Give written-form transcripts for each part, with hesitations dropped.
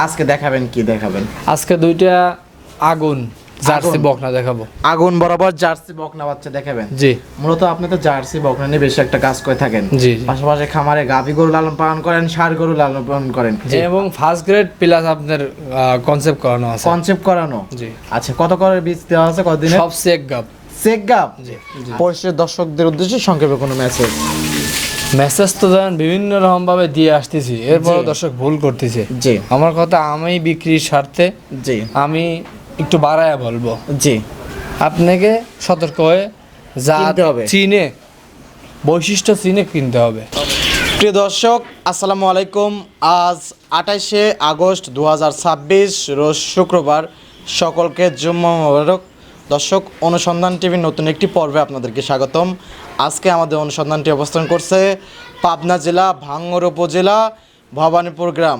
আজকে দেখাবেন কি দেখাবেন? আজকে দুইটা আগুন জার্সি বকনা দেখাবো। আগুন বরাবর জার্সি বকনা বাচ্চা দেখাবেন? জি। মূলত আপনি তো জার্সি বকনা নিয়ে বেশি একটা কাজ করে থাকেন। জি। পাশাপাশি খামারে গাভী গরু লালন পালন করেন, ষাঁড় গরু লালন পালন করেন এবং ফার্স্ট গ্রেড প্লাস আপনার কনসেপ্ট করানো আছে। কনসেপ্ট করানো? জি। আচ্ছা, কত করে বীজ দেওয়া আছে কতদিনে? সব চেক গাপ। চেক গাপ? জি। পরিশেষ দর্শকদের উদ্দেশ্যে সংক্ষেপে কোনো মেসেজ? মেসেজ তো ধরেন বিভিন্ন রকম ভাবে দিয়ে আসতেছি, এরপর দর্শক ভুল করতেছে। জি। আমার কথা আমি বিক্রির স্বার্থে জি আমি একটু বাড়ায়া বলবো। জি। আপনাকে সতর্ক হয়ে যা কিনতে হবে। চিনে বৈশিষ্ট্য চিনে কিনতে হবে। প্রিয় দর্শক, আসসালামু আলাইকুম। আজ 28শে আগস্ট 2026 রোজ শুক্রবার। সকলকে জুম্মা মোবারক। দর্শক, অনুসন্ধান টিভির নতুন একটি পর্বে আপনাদেরকে স্বাগতম। আজকে আমাদের অনুসন্ধানটি অবস্থান করছে পাবনা জেলা ভাঙ্গর উপজেলা ভবানীপুর গ্রাম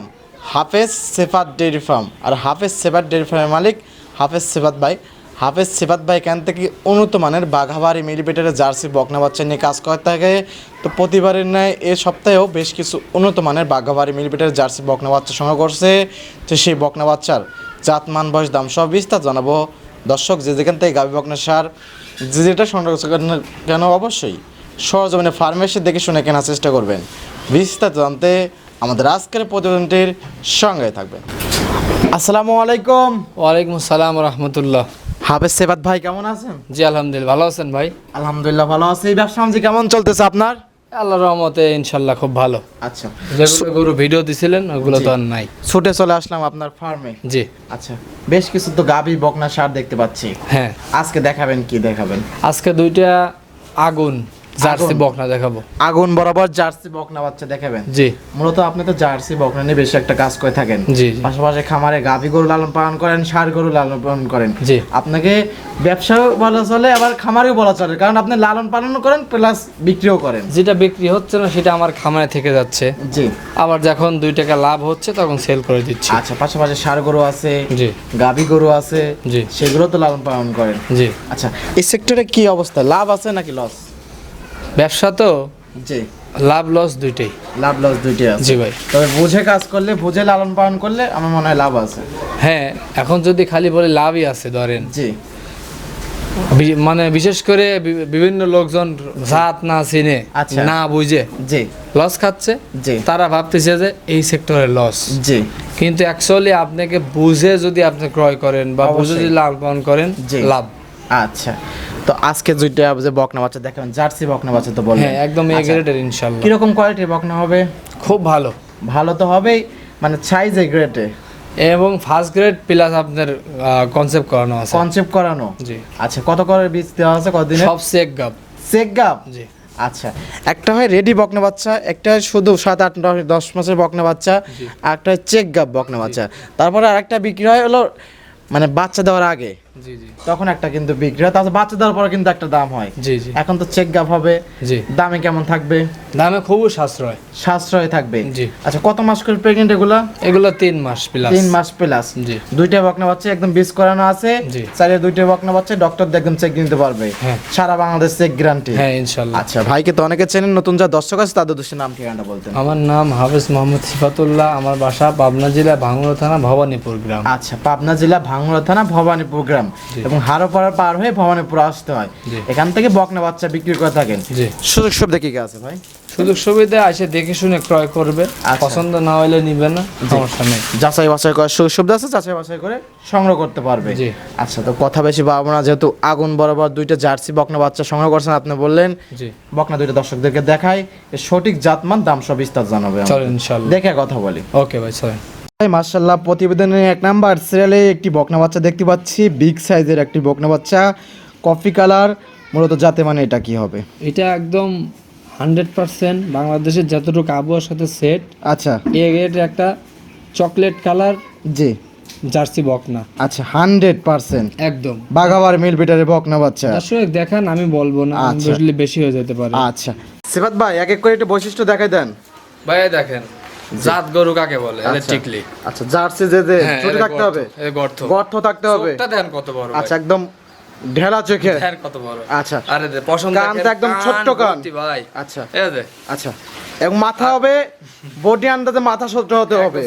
হাফেজ সেফাত ডেয়ারি ফার্ম। আর হাফেজ সেফাত ডেয়ারি ফার্মের মালিক হাফেজ সেফাত ভাই। হাফেজ সেফাত ভাই এখান থেকে উন্নত মানের বাঘাবাড়ি মিলিমিটারের জার্সি বকনা বাচ্চা নিয়ে কাজ করে থাকে। তো প্রতিবারের ন্যায় এ সপ্তাহেও বেশ কিছু উন্নত মানের বাঘাবাড়ি মিলিমিটারের জার্সি বকনা বাচ্চা সংগ্রহ করছে। তো সেই বকনা বাচ্চার জাত, মান, বয়স, দাম সব বিস্তার জানাবো। দর্শক, যে যেখান থেকে গাভী বকনা সার যে যেটা সংগ্রহ করেন কেন অবশ্যই সরজমিনে ফার্মে এসে দেখে শুনে কেনার চেষ্টা করবেন। বিস্তারিত জানতে আমাদের আজকের প্রতিবেদনটির সঙ্গে থাকবেন। আসসালামু আলাইকুম। ওয়ালাইকুম আসসালাম রহমতুল্লাহ। হাফেজ সেফাত ভাই কেমন আছেন? জি আলহামদুলিল্লাহ, ভালো আছেন ভাই? আলহামদুলিল্লাহ ভালো আছি। এই ব্যবসা বাণিজ্য কেমন চলতেছে আপনার? আল্লাহর রহমতে ইনশাল্লাহ খুব ভালো। আচ্ছা, যেগুলো গরু ভিডিও দিছিলেন ওগুলো তো আর নাই। ছুটে চলে আসলাম আপনার ফার্মে। জি। আচ্ছা, বেশ কিছু তো গাভী বকনা সার দেখতে পাচ্ছি। হ্যাঁ, আজকে দেখাবেন কি দেখাবেন? আজকে দুইটা আগুন জার্সি আগুন? বকনা দেখাবো। আগুন বরাবর জার্সি বকনা বাচ্চা দেখাবেন? জি। মূলত আপনি তো জার্সি বকনা নিয়ে বেশি একটা কাজ করে থাকেন। জি। পাশাপাশি খামারে গাভী গরু লালন পালন করেন, ষাঁড় গরু লালন পালন করেন। জি। আপনাকে ব্যবসাও বলা চলে, আবার খামারেও বলা চলে, কারণ আপনি লালন পালনও করেন প্লাস বিক্রিও করেন। যেটা বিক্রি হচ্ছে না সেটা আমার খামারে থেকে যাচ্ছে। জি। আবার যখন 2 টাকা লাভ হচ্ছে তখন সেল করে দিচ্ছি। আচ্ছা, পাশাপাশি ষাঁড় গরু আছে, জি। গাভী গরু আছে, জি। সেগুলো তো লালন পালন করেন। জি। আচ্ছা, এই সেক্টরে কি অবস্থা? লাভ আছে নাকি লস? ব্যবসা তো জি। লাভ লস দুইটাই। লাভ লস দুইটাই আছে। জি ভাই। তবে বুঝে কাজ করলে, বুঝে লালন পালন করলে আমার মনে হয় লাভ আছে। হ্যাঁ, এখন যদি খালি বলে লাভই আছে ধরেন, জি। মানে বিশেষ করে বিভিন্ন লোকজন জাত না চিনে, আচ্ছা। না বুঝে জি। লস খাচ্ছে। জি। তারা ভাবতেছে যে এই সেক্টরে লস। জি। কিন্তু অ্যাকচুয়ালি আপনাকে বুঝে যদি আপনি ক্রয় করেন বা বুঝে অবশ্যই। যদি লাভ পালন করেন, জি। লাভ। আচ্ছা, তো আজকে দুইটা যে বকনা বাচ্চা দেখাবেন, জার্সি বকনা বাচ্চা তো বললেন। হ্যাঁ, একদম এ গ্রেডের ইনশাআল্লাহ। কিরকম কোয়ালিটির বকনা হবে? খুব ভালো। ভালো তো হবেই, মানে সাইজ এ গ্রেডে এবং ফার্স্ট গ্রেড প্লাস আপনার কনসেপ্ট করানো আছে। কনসেপ্ট করানো? জি। আচ্ছা, কত করে বীজ দেওয়া আছে কতদিনে? সব চেক গাপ। চেক গাপ? জি। আচ্ছা, একটা হয় রেডি বকনা বাচ্চা, একটা হয় শুধু 7, 8, 10 মাসের বকনা বাচ্চা, আর একটা হয় চেক গাপ বকনা বাচ্চা। তারপরে আরেকটা বিক্রি হয় হলো মানে বাচ্চা দেওয়ার আগে, জি। জি। তখন একটা কিন্তু বিক্রি হয়, তারপর বাচ্চা দেওয়ার পরে কিন্তু একটা দাম হয়। জি। জি। এখন তো চেক গাপ হবে। জি। দামে কেমন থাকবে? দামে খুবই সাশ্রয়। সাশ্রয় থাকবে? জি। আচ্ছা, কত মাস করে প্রেগনেন্ট এগুলা? এগুলো 3 মাস প্লাস। 3 মাস প্লাস। জি। দুইটা বকনা বাচ্চা একদম বীজ করানো আছে। জি। চাইলে দুইটা বকনা বাচ্চা ডক্টর একদম চেক দিতে পারবে। হ্যাঁ। সারা বাংলাদেশ চেক গ্যারান্টি। হ্যাঁ, ইনশাআল্লাহ। আচ্ছা, ভাইকে তো অনেকে চেনেন, নতুন যা দর্শক আছে তাদের উদ্দেশ্যে নাম ঠিকানাটা বলতেন। আমার নাম হাফেজ মোহাম্মদ সিফাতুল্লাহ। আমার বাসা পাবনা জেলা ভাঙ্গুড়া থানা ভবানীপুর গ্রাম। আচ্ছা, পাবনা জেলা ভাঙ্গুড়া থানা ভবানীপুর গ্রাম, এবং হারোপাড়া পার হয়ে ভবানীপুর আসতে হয়। জি। এখান থেকে বকনা বাচ্চা বিক্রি করে থাকেন। জি। সুযোগ সুবিধা কি কি আছে ভাই? সুযোগ সুবিধা আসে দেখে শুনে ক্রয় করবে। আচ্ছা। পছন্দ না হলে নিবে না, সমস্যা নেই। যাচাই বাছাই করার সুযোগ সুবিধা আছে, যাচাই বাছাই করে সংগ্রহ করতে পারবে। জি। আচ্ছা, তো কথা বেশি বাড়াবো না, যেহেতু আগুন বরাবর দুইটা জার্সি বকনা বাচ্চা সংগ্রহ করছেন আপনি বললেন। জি। বকনা দুইটা দর্শকদেরকে দেখাই, এর সঠিক জাতমান দাম সব বিস্তার জানাবে। চলেন ইনশাআল্লাহ। দেখে কথা বলি। ওকে ভাই, চলেন। মাশাআল্লাহ, প্রতিবেদনের 1 নাম্বার সিরিয়ালে একটি বকনা বাচ্চা দেখতে পাচ্ছি, বিগ সাইজের একটি বকনা বাচ্চা, কফি কালার। মূলত জাতে মানে এটা কি হবে? এটা একদম 100% বাংলাদেশের যতটুকু আবহাওয়ার সাথে সেট। আচ্ছা। এই গ্রেডের একটা চকলেট কালার জি। জার্সি বকনা। আচ্ছা, 100% একদম বাঘাবার মিল বিটারের বকনা বাচ্চা। দর্শক দেখান, আমি বলবো না, আচ্ছা। বসলে বেশি হয়ে যেতে পারে। আচ্ছা, সিফাত ভাই এক এক করে একটু বৈশিষ্ট্য দেখাই দেন। ভাই দেখেন, জাত গরু কাকে বলে? এটা আচ্ছা। টিকলি। আচ্ছা, জার্সি যে হ্যাঁ, ছোট এটা থাকতে গর্ত, হবে, এটা গর্ত। গর্ত থাকতে হবে। চোখটা দেন কত বড় ভাই। আচ্ছা, একদম ঢেলা চোখে। দেন কত বড়। আচ্ছা, আরে দে পছন্দ কানটা একদম ছোট্ট কান। ভাই। আচ্ছা। এই দে। আচ্ছা, এবং মাথা হবে বডি আন্দাজে মাথা সহ্য হতে হবে।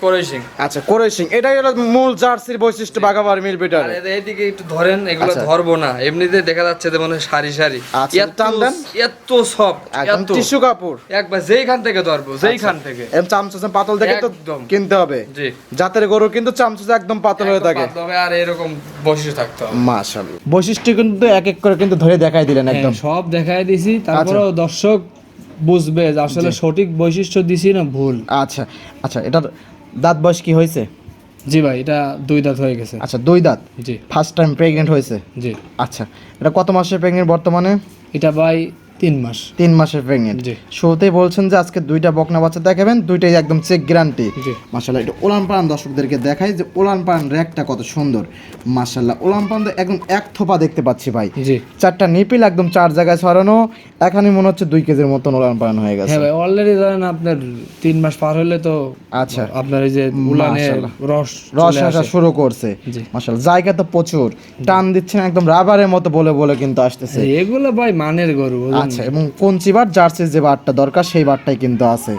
করেছিং আচ্ছা কোরেশিং, এটাই হলো মূল জার্সির বৈশিষ্ট্য বাঘাবাড়ি মিল বিটার। আর এইদিকে একটু ধরেন, এগুলো ধরবো না, এমনিতে দেখা যাচ্ছে যে মানে সারি সারি আচ্ছা, টান দেন। এত সফট, একদম এত টিস্যু কাপড়, একবার যেইখান থেকে ধরবো যেইখান থেকে এম চামচা পাতল দেখে তো একদম। কিনতে হবে। জি, জাতের গরু কিন্তু চামচা একদম পাতল হয়ে থাকে। তবে আর এরকম বৈশিষ্ট্য থাকতে হবে। মাশাআল্লাহ, বৈশিষ্ট্য কিন্তু এক এক করে কিন্তু ধরে দেখাই দিলেন একদম। হ্যাঁ, সব দেখাই দিছি, তারপরেও দর্শক বুঝবে যে আসলে সঠিক বৈশিষ্ট্য দিছি না ভুল। আচ্ছা আচ্ছা, এটার দাঁত বয়স কি হয়েছে? জি ভাই, এটা 2 দাঁত হয়ে গেছে। আচ্ছা 2 দাঁত, জি ফার্স্ট টাইম প্রেগনেন্ট হয়েছে। জি, আচ্ছা, এটা কত মাসের প্রেগনেন্ট বর্তমানে? এটা ভাই 3 মাস। 3 মাসের প্রেগনেন্ট। জি। শুরুতেই বলছেন যে আজকে 2টা বকনা বাচ্চা দেখাবেন, 2টাই একদম চেক গ্যারান্টি। জি। মাশাআল্লাহ, এটা ওলান পালান দর্শকদেরকে দেখাই যে ওলান পালান র্যাকটা কত সুন্দর। মাশাআল্লাহ, ওলান পালান তো একদম এক থোপা দেখতে পাচ্ছি ভাই। জি। 4টা নিপিল একদম 4 জায়গায় ছড়ানো, এখানে মনে হচ্ছে 2 কেজির মতন ওলান পালান হয়ে গেছে। হ্যাঁ ভাই, অলরেডি জানেন আপনার 3 মাস পার হলে তো আচ্ছা, আপনার এই যে উলানে মাশাআল্লাহ। রস রস চলে আসা আসে। শুরু করছে। জি। মাশাআল্লাহ, জায়গা তো প্রচুর, টান দিচ্ছেন একদম রাবারের মতো বলে বলে কিন্তু আসতেছে। এগুলো ভাই মানের গরু, বুঝলেন? আচ্ছা, এবং কঞ্চিবার জার্সির যে বারটা দরকার সেই বারটাই কিন্তু আছে।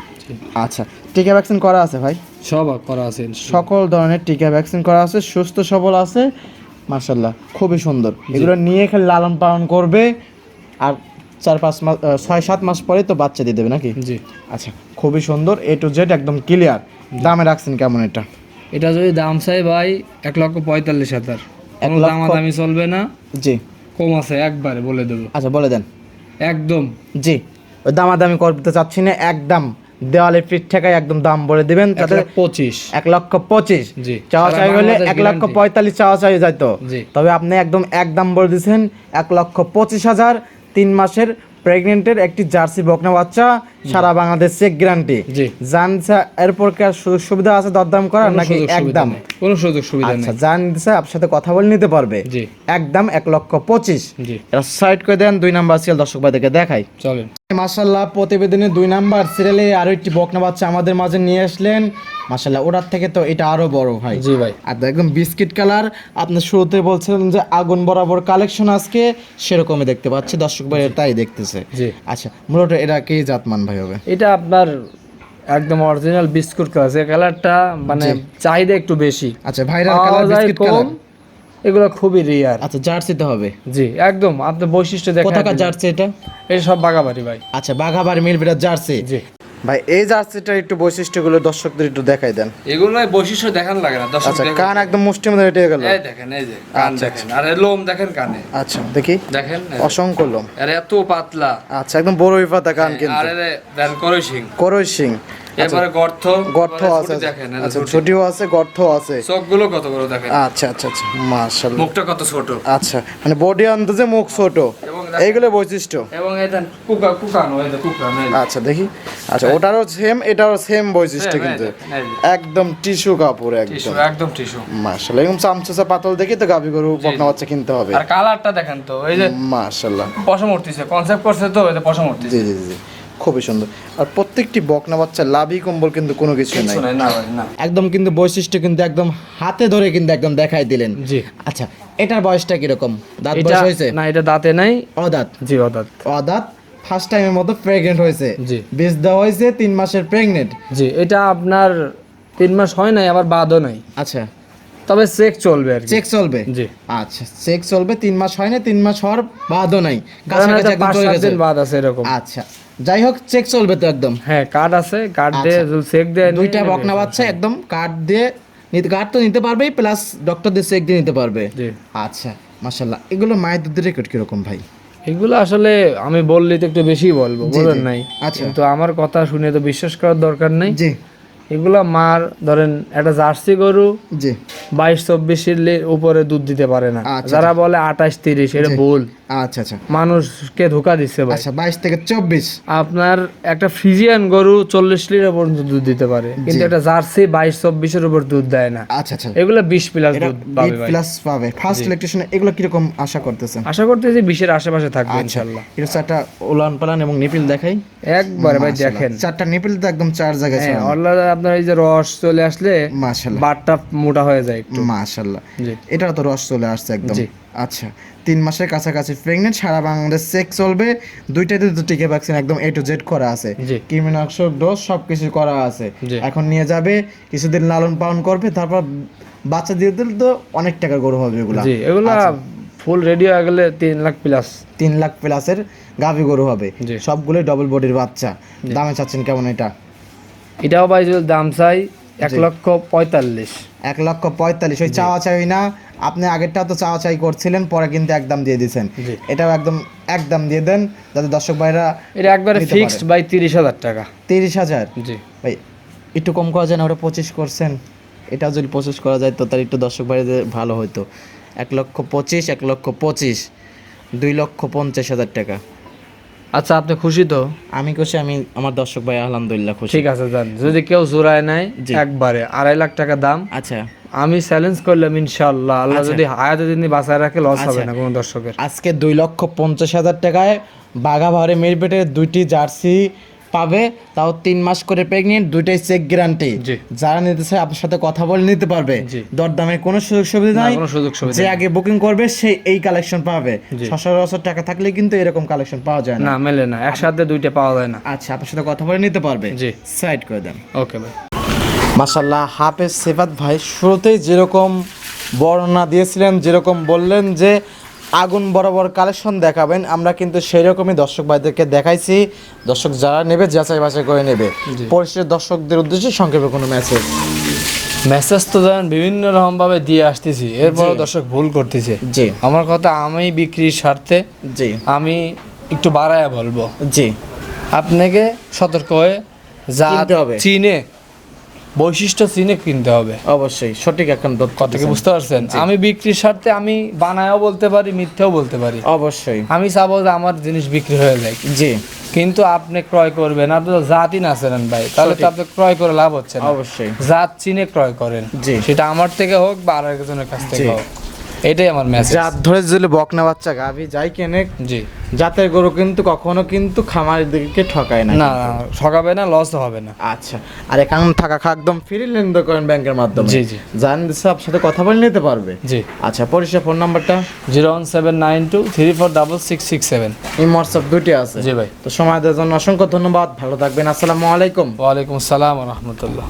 আচ্ছা, টিকা ভ্যাকসিন করা আছে ভাই? সব করা আছে। সকল ধরনের টিকা ভ্যাকসিন করা আছে, সুস্থ সবল আছে। মাশাআল্লাহ, খুবই সুন্দর। এগুলো নিয়ে খালি লালন পালন করবে, আর 4-5 মাস 6-7 মাস পরে তো বাচ্চা দিয়ে দেবে নাকি? জি। আচ্ছা, খুবই সুন্দর, এ টু জেড একদম ক্লিয়ার। দামে রাখছেন কেমন এটা? এটা যদি দাম চাই ভাই 1,45,000, কোনো দামাদামি চলবে না। জি। কম আছে একবারে বলে দেবো, আচ্ছা বলে দেন। একদম। জি, ওই দামাদামি করতে চাচ্ছি না, একদম দেওয়ালে পিঠ ঠেকায় একদম দাম বলে দিবেন, তাতে 1,25,000। 1,25,000 জি। চাওয়া চাই হলে বাংলাদেশ 1,45,000 চাওয়া চাই যাইতো। জি। তবে আপনি একদম একদম বলে দিয়েছেন 1,25,000, 3 মাসের প্রেগনেন্টের একটি জার্সি বকনা বাচ্চা, সারা বাংলাদেশ চেক গ্যারান্টি। জি। জানছে এরপর কি আর সুযোগ সুবিধা আছে দরদাম করার কোনো নাকি সুযোগ সুবিধা একদম? নেই, কোনো সুযোগ সুবিধা আচ্ছা, নেই। জানছে আপনার সাথে কথা বলে নিতে পারবে। জি। একদম 1,25,000। জি। এটা সাইড করে দেন, 2 নাম্বার সিরিয়াল দর্শক ভাইদেরকে দেখাই। চলেন। মাশাআল্লাহ, প্রতিবেদনে 2 নাম্বার সিরিয়ালে আরো একটি বকনা বাচ্চা আমাদের মাঝে নিয়ে আসলেন। মাশাআল্লাহ, ওটার থেকে তো এটা আরো বড় ভাই। জি ভাই। আর একদম বিস্কিট কালার, আপনি শুরুতে বলছিলেন যে আগুন বরাবর কালেকশন, আজকে সেরকমই দেখতে পাচ্ছি, দর্শক ভাই তাই দেখতেছে। জি। আচ্ছা, মূলত এটা কি জাতমান ভাই হবে? এটা আপনার একদম অরিজিনাল বিস্কুট কালার, যে কালারটা মানে চাহিদা একটু বেশি। আচ্ছা, ভাইরাল পাওয়া কালার, যায় বিস্কিট কম, কালার। এগুলো খুবই রেয়ার। আচ্ছা, জার্সিতে হবে? জি, একদম আপনার বৈশিষ্ট্য দেখা। কোথাকার জার্সি এটা? এই সব বাগাবাড়ি ভাই। আচ্ছা, বাঘাবাড়ি মিল বিটার জার্সি। জি ভাই, এই জার্সিটার একটু বৈশিষ্ট্যগুলো দর্শকদের একটু দেখাই দেন। এগুলো বৈশিষ্ট্য দেখান লাগে না দর্শক। আচ্ছা, কান একদম মুষ্টির মধ্যে হেঁটে গেল। এই দেখেন, এই যে কান দেখেন, আর এই লোম দেখেন কানে। আচ্ছা, দেখি, দেখেন অসংখ্য লোম। আর এত পাতলা। আচ্ছা, একদম বড় পাতা কান কিন্তু। আর এর দেন করে সিং, করই সিং। এবারে গর্ত, গর্ত এবারে আছে। ছুটি দেখেন, এই যে আচ্ছা, ছুটি। ছুটিও আছে, গর্ত আছে। চোখগুলো কত বড় দেখেন। আচ্ছা আচ্ছা আচ্ছা, মাশাআল্লাহ। মুখটা কত ছোট। আচ্ছা, মানে বডি আন্দাজে মুখ ছোট, এবং এইগুলো বৈশিষ্ট্য। এবং এটা কুকানো, এই যে কুকানো। আচ্ছা, দেখি। আচ্ছা, ওটারও সেম, এটারও সেম বৈশিষ্ট্য Same, কিন্তু। এই যে। একদম টিস্যু কাপড়, টিস্যু, একদম একদম টিস্যু। মাশাআল্লাহ। এরকম চামচা পাতল দেখি তো গাভী গরু বকনা বাচ্চা কিনতে হবে। আর কালারটা দেখেন তো, এই যে মাশাআল্লাহ, পশম উঠতেছে, কনসেপ্ট করছে তো, এই যে পশম উঠতেছে। জি জি জি, খুবই সুন্দর। আর প্রত্যেকটি বকনা বাচ্চা লাভি কম্বল কিন্তু কোনো কিছু নাই, কিছু নাই, না ভাই না। একদম কিন্তু বৈশিষ্ট্য কিন্তু একদম হাতে ধরে কিন্তু একদম দেখাই দিলেন। জি। আচ্ছা, এটার বয়সটা কিরকম? দাঁত এটা বয়স হয়েছে? না, এটা দাঁতে নাই। অদাঁত? জি, অদাঁত। অদাঁত, ফার্স্ট টাইমের মতো প্রেগনেন্ট হয়েছে। জি। বীজ দেওয়া হয়েছে, 3 মাসের প্রেগনেন্ট। জি, এটা আপনার 3 মাস হয় নাই, আবার বাদও নাই, আচ্ছা, তবে চেক চলবে আর কি। চেক চলবে? জি। আচ্ছা, চেক চলবে, 3 মাস হয় না, 3 মাস হওয়ার বাদও নাই, কারণ কাছাকাছি এটা একদম 5-7 চলে গেছে। দিন বাদ আছে এরকম। আচ্ছা, যাই হোক, চেক চলবে তো একদম। হ্যাঁ, কার্ড আছে, কার্ড দিয়ে চেক দিয়ে 2টা বকনা বাচ্চা একদম কার্ড দিয়ে নিতে, কার্ড তো নিতে পারবেই, প্লাস ডক্টর দিয়ে চেক দিয়ে নিতে পারবে। জি। আচ্ছা, মাশাআল্লাহ। এগুলো মায়ের দুধের রেকর্ড কিরকম ভাই? এগুলো আসলে আমি বললে তো একটু বেশি বলবো, জি, বলেন জি। নাই। আচ্ছা। কিন্তু আমার কথা শুনে তো বিশ্বাস করার দরকার নেই। জি এগুলো মার ধরেন একটা জার্সি গরু জি 22-24 উপরে দুধ দিতে পারে না। আচ্ছা, যারা বলে 28-30, এটা জি। ভুল, আচ্ছা আচ্ছা মানুষকে ধোকা দিচ্ছে ভাই। আচ্ছা, 22 থেকে 24। আপনার একটা ফ্রিজিয়ান গরু 40 লিটার পর্যন্ত দুধ দিতে পারে, কিন্তু একটা জার্সি 22-24 উপর দুধ দেয় না। আচ্ছা আচ্ছা, এগুলো 20 প্লাস এটা দুধ পাবে ভাই। প্লাস পাবে। ফার্স্ট ইলেকট্রিশিয়ান এগুলো কিরকম আশা করতেছেন? আশা করতেছি 20-এর আশেপাশে থাকবে আচ্ছা, ইনশাআল্লাহ। এটা চারটা উলান পালান এবং নিপিল দেখাই একবারে ভাই দেখেন, চারটা নিপিল তো একদম 4 জায়গায় হ্যাঁ, ছড়ানো। অল্লাহ আপনার এই যে রস চলে আসলে মাশাআল্লাহ, বাটটা মোটা হয়ে যায় একটু। মাশাআল্লাহ। জি। এটা তো রস চলে আসছে একদম। জি। আচ্ছা 3 মাসের কাছাকাছি প্রেগনেন্ট, সারা বাংলাদেশ চেক চলবে, দুইটাতে তো টিকা ভ্যাকসিন একদম A to Z করা আছে, জি। কৃমিনাশক ডোজ সব কিছু করা আছে। জি। এখন নিয়ে যাবে, কিছুদিন লালন পালন করবে, তারপর বাচ্চা দিয়ে দিলে তো অনেক টাকার গরু হবে এগুলা। জি, এগুলা ফুল রেডি হয়ে গেলে 3 লাখ প্লাস। 3 লাখ প্লাসের গাভী গরু হবে, জি। সবগুলোই ডবল বডির বাচ্চা। দামে চাচ্ছেন কেমন এটা? এটাও ভাই যদি দাম চাই 1,45,000। 1,45,000, ওই চাওয়া চাই না, আপনি আগেরটাও তো চাওয়া চাই করছিলেন, পরে কিন্তু একদম দিয়ে দিয়েছেন। জি। এটাও একদম দিয়ে দেন, যাতে দর্শক ভাইরা এটা একবারে নিতে ফিক্সড পারে। ভাই 30,000 টাকা। 30,000 জি। ভাই একটু কম করা যায় না? ওটা 25 করছেন, এটাও যদি 25 করা যায় তো তার একটু দর্শক ভাইদের ভালো হতো। 1,25,000, 1,25,000, 2,50,000 টাকা। আচ্ছা আপনি খুশি তো? আমি খুশি, আমি আমার দর্শক ভাই আলহামদুলিল্লাহ খুশি। ঠিক আছে যান, যদি কেউ জোড়ায় নেয় জি। একবারে 2.5 লাখ টাকা দাম, আচ্ছা আমি চ্যালেঞ্জ করলাম ইনশাআল্লাহ, আল্লাহ আচ্ছা। যদি হায়াতে দিন বাঁচায় রাখে লস আচ্ছা। হবে না কোনো দর্শকের। আজকে 2,50,000 টাকায় বাঘাভারে মিরপেটের 2টি জার্সি পাবে, তাও 3 মাস করে প্রেগনেন্ট, দুইটাই চেক গ্যারান্টি। জি। যারা নিতে চায় আপনার সাথে কথা বলে নিতে পারবে, জি। দরদামের কোনো সুযোগ সুবিধা না, নাই। কোনো সুযোগ সুবিধা যে নেই। আগে বুকিং করবে সেই এই কালেকশন পাবে। জি। সচরাচর টাকা থাকলে কিন্তু এরকম কালেকশন পাওয়া যায় না। না মেলে না, একসাথে দুইটা পাওয়া যায় না। আচ্ছা আপনার সাথে কথা বলে নিতে পারবে। জি। সাইড করে দেন। ওকে ভাই। মাশাল্লাহ, হাফেজ সেফাত ভাই শুরুতেই যেরকম বর্ণনা দিয়েছিলেন, যেরকম বললেন যে আগুন বরাবর কালেকশন দেখাবেন, আমরা কিন্তু সেই রকমই দর্শক ভাইদেরকে দেখাইছি। দর্শক যারা নেবে যাচাই বাছাই করে নেবে। জি। পরিশেষ দর্শকদের উদ্দেশ্যে সংক্ষেপে কোনো মেসেজ? মেসেজ তো ধরেন বিভিন্ন রকম ভাবে দিয়ে আসতেছি, এরপরও দর্শক ভুল করতেছে। জি আমার কথা, আমি বিক্রির স্বার্থে জি আমি একটু বাড়ায়া বলবো, জি আপনাকে সতর্ক হয়ে যা কিনতে হবে। চিনে, বৈশিষ্ট্য চিনে কিনতে হবে। অবশ্যই সঠিক এখন কথা কি বুঝতে পারছেন? আমি বিক্রির স্বার্থে আমি বানায়ও বলতে পারি, মিথ্যাও বলতে পারি। অবশ্যই আমি চাবো যে আমার জিনিস বিক্রি হয়ে যায়, জি কিন্তু আপনি ক্রয় করবেন, আপনি তো জাতই না চেনেন ভাই, তাহলে তো সঠিক। আপনি ক্রয় করে লাভ হচ্ছে না। অবশ্যই জাত চিনে ক্রয় করেন, জি। সেটা আমার থেকে হোক বা আর একজনের কাছ থেকে জি। হোক, এটাই আমার মেসেজ। জাত ধরে যদি বকনা বাচ্চা গাভী যাই কেনে, জি। জাতের গরু কিন্তু কখনো কিন্তু খামারের দিকে ঠকায় না। না না, ঠকাবে না, লস হবে না। আচ্ছা, আর এখানে থাকা খা একদম ফ্রি লেনদেন করেন ব্যাংকের মাধ্যমে। জি, জি। জানেন সব সাথে কথা বলে নিতে পারবে। জি। আচ্ছা, পরিষেবা ফোন নাম্বারটা? 01792346667। এই হোয়াটসঅ্যাপ দুটি আছে। জি ভাই। তো সময় দেওয়ার জন্য অসংখ্য ধন্যবাদ, ভালো থাকবেন, আসসালামু আলাইকুম। ওয়ালাইকুম আসসালাম ওয়া রাহমাতুল্লাহ।